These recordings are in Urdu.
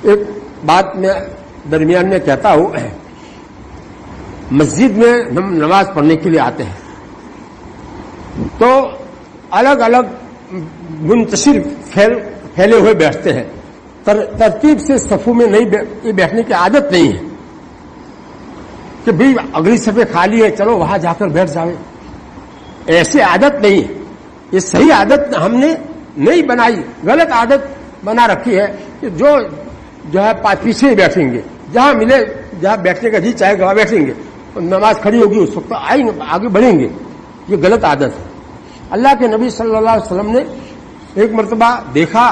ایک بات میں درمیان میں کہتا ہوں، مسجد میں ہم نماز پڑھنے کے لیے آتے ہیں تو الگ الگ منتشر پھیلے ہوئے بیٹھتے ہیں، ترتیب سے صفوں میں نہیں بیٹھنے کی عادت نہیں ہے کہ بھئی اگلی صفیں خالی ہے چلو وہاں جا کر بیٹھ جاوے، ایسی عادت نہیں ہے. یہ صحیح عادت ہم نے نہیں بنائی، غلط عادت بنا رکھی ہے کہ جو ہے پیچھے ہی بیٹھیں گے، جہاں ملے جہاں بیٹھنے کا جی چاہے وہاں بیٹھیں گے، نماز کھڑی ہوگی اس وقت آئیں گے آگے بڑھیں گے. یہ غلط عادت ہے. اللہ کے نبی صلی اللہ علیہ وسلم نے ایک مرتبہ دیکھا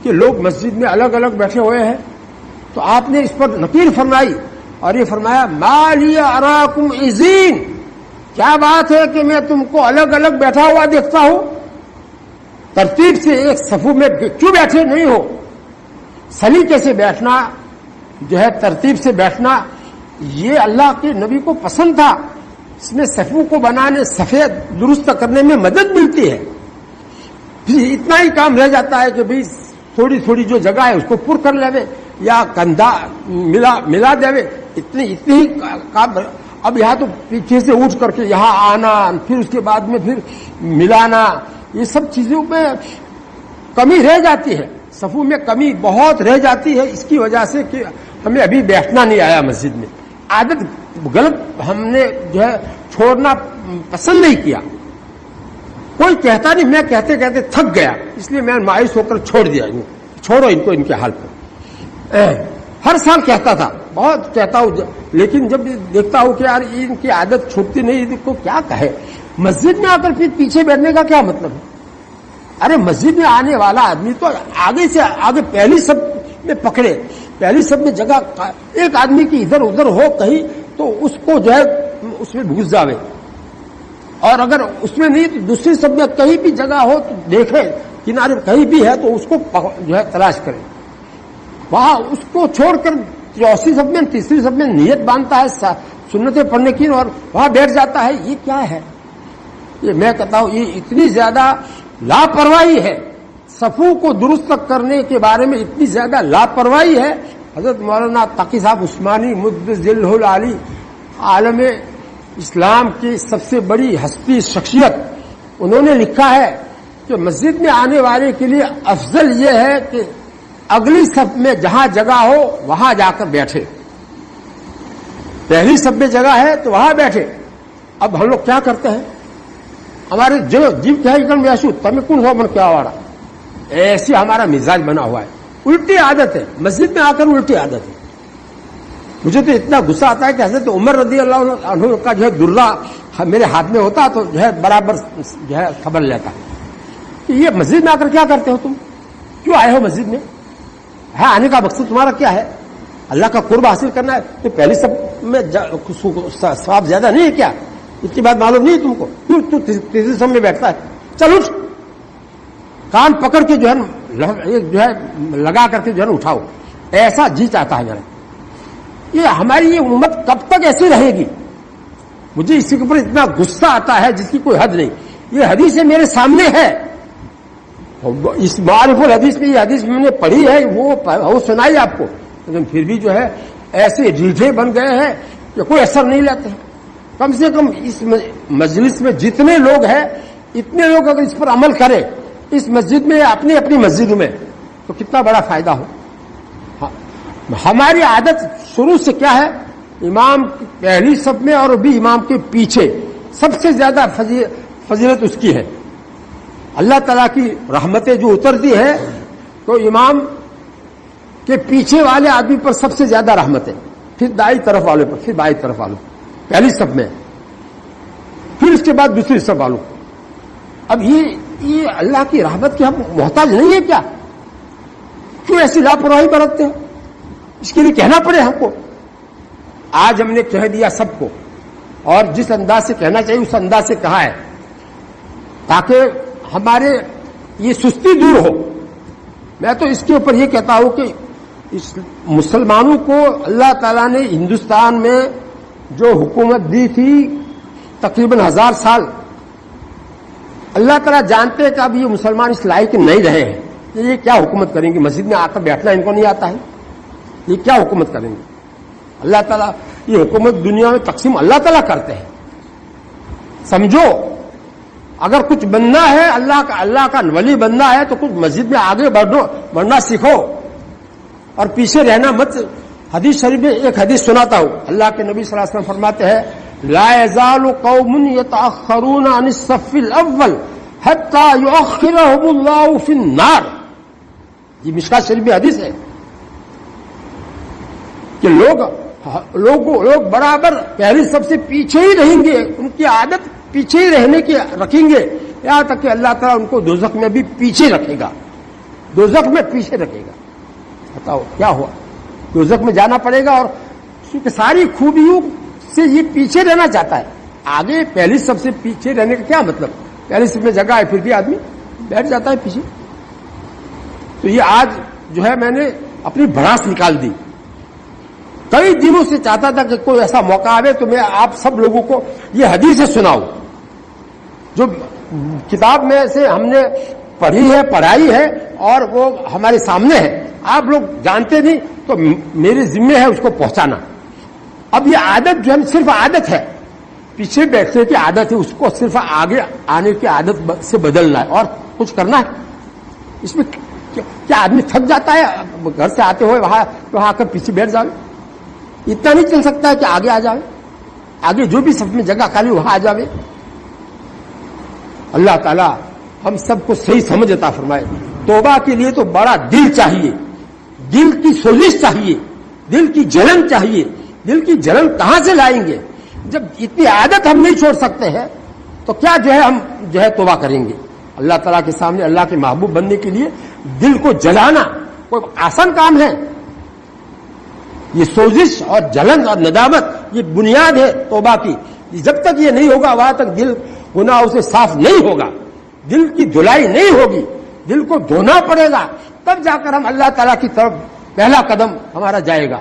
کہ لوگ مسجد میں الگ الگ بیٹھے ہوئے ہیں تو آپ نے اس پر نکیر فرمائی اور یہ فرمایا ما لی اراکم عزین، کیا بات ہے کہ میں تم کو الگ الگ بیٹھا ہوا دیکھتا ہوں، ترتیب سے ایک صفوں میں کیوں بیٹھے نہیں ہو. سلیقے سے بیٹھنا جو ہے ترتیب سے بیٹھنا یہ اللہ کے نبی کو پسند تھا. اس میں صفوں کو بنانے سفید درست کرنے میں مدد ملتی ہے. پھر اتنا ہی کام رہ جاتا ہے کہ بھئی تھوڑی تھوڑی جو جگہ ہے اس کو پر کر لے یا کندھا ملا دے، اتنی ہی کام. اب یہاں تو پیچھے سے اٹھ کر کے یہاں آنا، پھر اس کے بعد میں پھر ملانا، یہ سب چیزوں میں کمی رہ جاتی ہے. صفوں میں کمی بہت رہ جاتی ہے اس کی وجہ سے کہ ہمیں ابھی بیٹھنا نہیں آیا مسجد میں. عادت غلط ہم نے جو ہے چھوڑنا پسند نہیں کیا. کوئی کہتا نہیں، میں کہتے کہتے تھک گیا اس لیے میں مایوس ہو کر چھوڑ دیا. چھوڑو ان کو ان کے حال پر. ہر سال کہتا تھا، بہت کہتا ہوں، لیکن جب دیکھتا ہوں کہ یار ان کی عادت چھوٹتی نہیں، ان کو کیا کہے. مسجد میں آ کر پھر پیچھے بیٹھنے کا کیا مطلب ہے؟ ارے مسجد میں آنے والا آدمی تو آگے سے آگے پہلی سب میں پکڑے، پہلی سب میں جگہ ایک آدمی کی ادھر ادھر ہو کہیں تو اس کو جو ہے اس میں گھس جاوے، اور اگر اس میں نہیں تو دوسری سب میں کہیں بھی جگہ ہو تو دیکھے کنارے کہیں بھی ہے تو اس کو جو ہے تلاش کرے. وہاں اس کو چھوڑ کر چوتھی سب میں تیسری سب میں نیت باندھتا ہے سنتیں پڑھنے کی اور وہاں بیٹھ جاتا ہے. یہ کیا ہے؟ یہ میں کہتا ہوں یہ اتنی زیادہ لاپرواہی ہے. صفوں کو درست کرنے کے بارے میں اتنی زیادہ لاپرواہی ہے. حضرت مولانا تقی صاحب عثمانی مدذلہ العالی عالم اسلام کی سب سے بڑی ہستی شخصیت، انہوں نے لکھا ہے کہ مسجد میں آنے والے کے لیے افضل یہ ہے کہ اگلی صف میں جہاں جگہ ہو وہاں جا کر بیٹھے. پہلی صف میں جگہ ہے تو وہاں بیٹھے. اب ہم لوگ کیا کرتے ہیں؟ ہمارے جو جیو کیا ویسو تمہیں کون ہو من کیا ہوا، ایسی ہمارا مزاج بنا ہوا ہے. الٹی عادت ہے، مسجد میں آ کر الٹی عادت ہے. مجھے تو اتنا غصہ آتا ہے کہ حضرت عمر رضی اللہ عنہ کا جو ہے درہ میرے ہاتھ میں ہوتا تو جو ہے برابر جو ہے خبر لیتا کہ یہ مسجد میں آ کر کیا کرتے ہو، تم کیوں آئے ہو مسجد میں، ہے آنے کا مقصد تمہارا کیا ہے؟ اللہ کا قرب حاصل کرنا ہے تو پہلی سب میں ثواب زیادہ نہیں ہے کیا؟ اتنی بات معلوم نہیں ہے تم کو؟ کیوں تو تیسری سب میں بیٹھتا ہے؟ چلو کان پکڑ کے جو ہے لگا کر کے جو ہے اٹھاؤ. ایسا جی چاہتا ہے میرا. یہ ہماری یہ امت کب تک ایسی رہے گی؟ مجھے اسی کے اوپر اتنا غصہ آتا ہے جس کی کوئی حد نہیں. یہ حدیث میرے سامنے ہے، اس معارف الحدیث میں یہ حدیث میں نے پڑھی ہے، وہ سنائی آپ کو، لیکن پھر بھی جو ہے ایسے ریٹھے بن گئے ہیں کہ کوئی اثر نہیں لیتے. کم سے کم اس مجلس میں جتنے لوگ ہیں اتنے لوگ اگر اس پر عمل کریں اس مسجد میں اپنی اپنی مسجد میں تو کتنا بڑا فائدہ ہو. ہماری عادت شروع سے کیا ہے؟ امام کی پہلی صف میں اور بھی امام کے پیچھے سب سے زیادہ فضیلت اس کی ہے. اللہ تعالیٰ کی رحمتیں جو اترتی ہے تو امام کے پیچھے والے آدمی پر سب سے زیادہ رحمت ہے، پھر دائیں طرف والے پر، پھر بائیں طرف والوں، پہلی صف میں، پھر اس کے بعد دوسری صف والوں. اب یہ اللہ کی رحمت کے ہم محتاج نہیں ہے کیا؟ کیوں ایسی لاپرواہی برتتے ہیں؟ اس کے لیے کہنا پڑے ہم کو. آج ہم نے کہہ دیا سب کو، اور جس انداز سے کہنا چاہیے اس انداز سے کہا ہے تاکہ ہمارے یہ سستی دور ہو. میں تو اس کے اوپر یہ کہتا ہوں کہ اس مسلمانوں کو اللہ تعالیٰ نے ہندوستان میں جو حکومت دی تھی تقریباً 1000 سال، اللہ تعالیٰ جانتے ہیں کہ اب یہ مسلمان اس لائق نہیں رہے ہیں. یہ کیا حکومت کریں گے؟ مسجد میں آ کر بیٹھنا ان کو نہیں آتا ہے، یہ کیا حکومت کریں گے؟ اللہ تعالیٰ یہ حکومت دنیا میں تقسیم اللہ تعالیٰ کرتے ہیں. سمجھو اگر کچھ بننا ہے اللہ کا ولی بننا ہے تو کچھ مسجد میں آگے بڑھنا سیکھو اور پیچھے رہنا مت. حدیث شریف میں ایک حدیث سناتا ہوں. اللہ کے نبی صلی اللہ علیہ وسلم فرماتے ہیں لا يزال قوم يتأخرون عن الصف الاول حتى يؤخرهم الله في النار. یہ مشکات شریف میں حدیث ہے کہ لوگ برابر پہلی سب سے پیچھے ہی رہیں گے. ان کی عادت پیچھے ہی رہنے کی رکھیں گے یہاں تک کہ اللہ تعالیٰ ان کو دوزخ میں بھی پیچھے رکھے گا. دوزخ میں پیچھے رکھے گا. بتاؤ کیا ہوا؟ دوزخ میں جانا پڑے گا اور اس کی ساری خوبیوں سے یہ پیچھے رہنا چاہتا ہے. آگے پہلی سب سے پیچھے رہنے کا کیا مطلب؟ پہلی سب میں جگہ ہے پھر بھی آدمی بیٹھ جاتا ہے پیچھے. تو یہ آج جو ہے میں نے اپنی بھڑاس نکال دی. کئی دنوں سے چاہتا تھا کہ کوئی ایسا موقع آئے تو میں آپ سب لوگوں کو یہ حدیث سناؤں جو کتاب میں سے ہم نے پڑھی ہے پڑھائی ہے اور وہ ہمارے سامنے ہے. آپ لوگ جانتے نہیں تو میرے ذمہ ہے اس کو پہنچانا. اب یہ عادت جو ہے صرف عادت ہے, پیچھے بیٹھنے کی عادت ہے, اس کو صرف آگے آنے کی عادت سے بدلنا ہے اور کچھ کرنا ہے. اس میں کیا آدمی تھک جاتا ہے گھر سے آتے ہوئے وہاں آ کر پیچھے بیٹھ جائے؟ اتنا نہیں چل سکتا ہے کہ آگے آ جائے, آگے جو بھی صف میں جگہ خالی وہاں آ جائے. اللہ تعالیٰ ہم سب کو صحیح سمجھ عطا فرمائے. توبہ کے لیے تو بڑا دل چاہیے, دل کی سوزش چاہیے, دل کی جلن چاہیے. دل کی جلن کہاں سے لائیں گے جب اتنی عادت ہم نہیں چھوڑ سکتے ہیں؟ تو کیا جو ہے ہم جو ہے توبہ کریں گے؟ اللہ تعالیٰ کے سامنے اللہ کے محبوب بننے کے لیے دل کو جلانا کوئی آسان کام ہے؟ یہ سوزش اور جلن اور ندامت یہ بنیاد ہے توبہ کی. جب تک یہ نہیں ہوگا وہاں تک دل گناہوں سے صاف نہیں ہوگا, دل کی دھلائی نہیں ہوگی, دل کو دھونا پڑے گا, تب جا کر ہم اللہ تعالیٰ کی طرف پہلا قدم ہمارا جائے گا.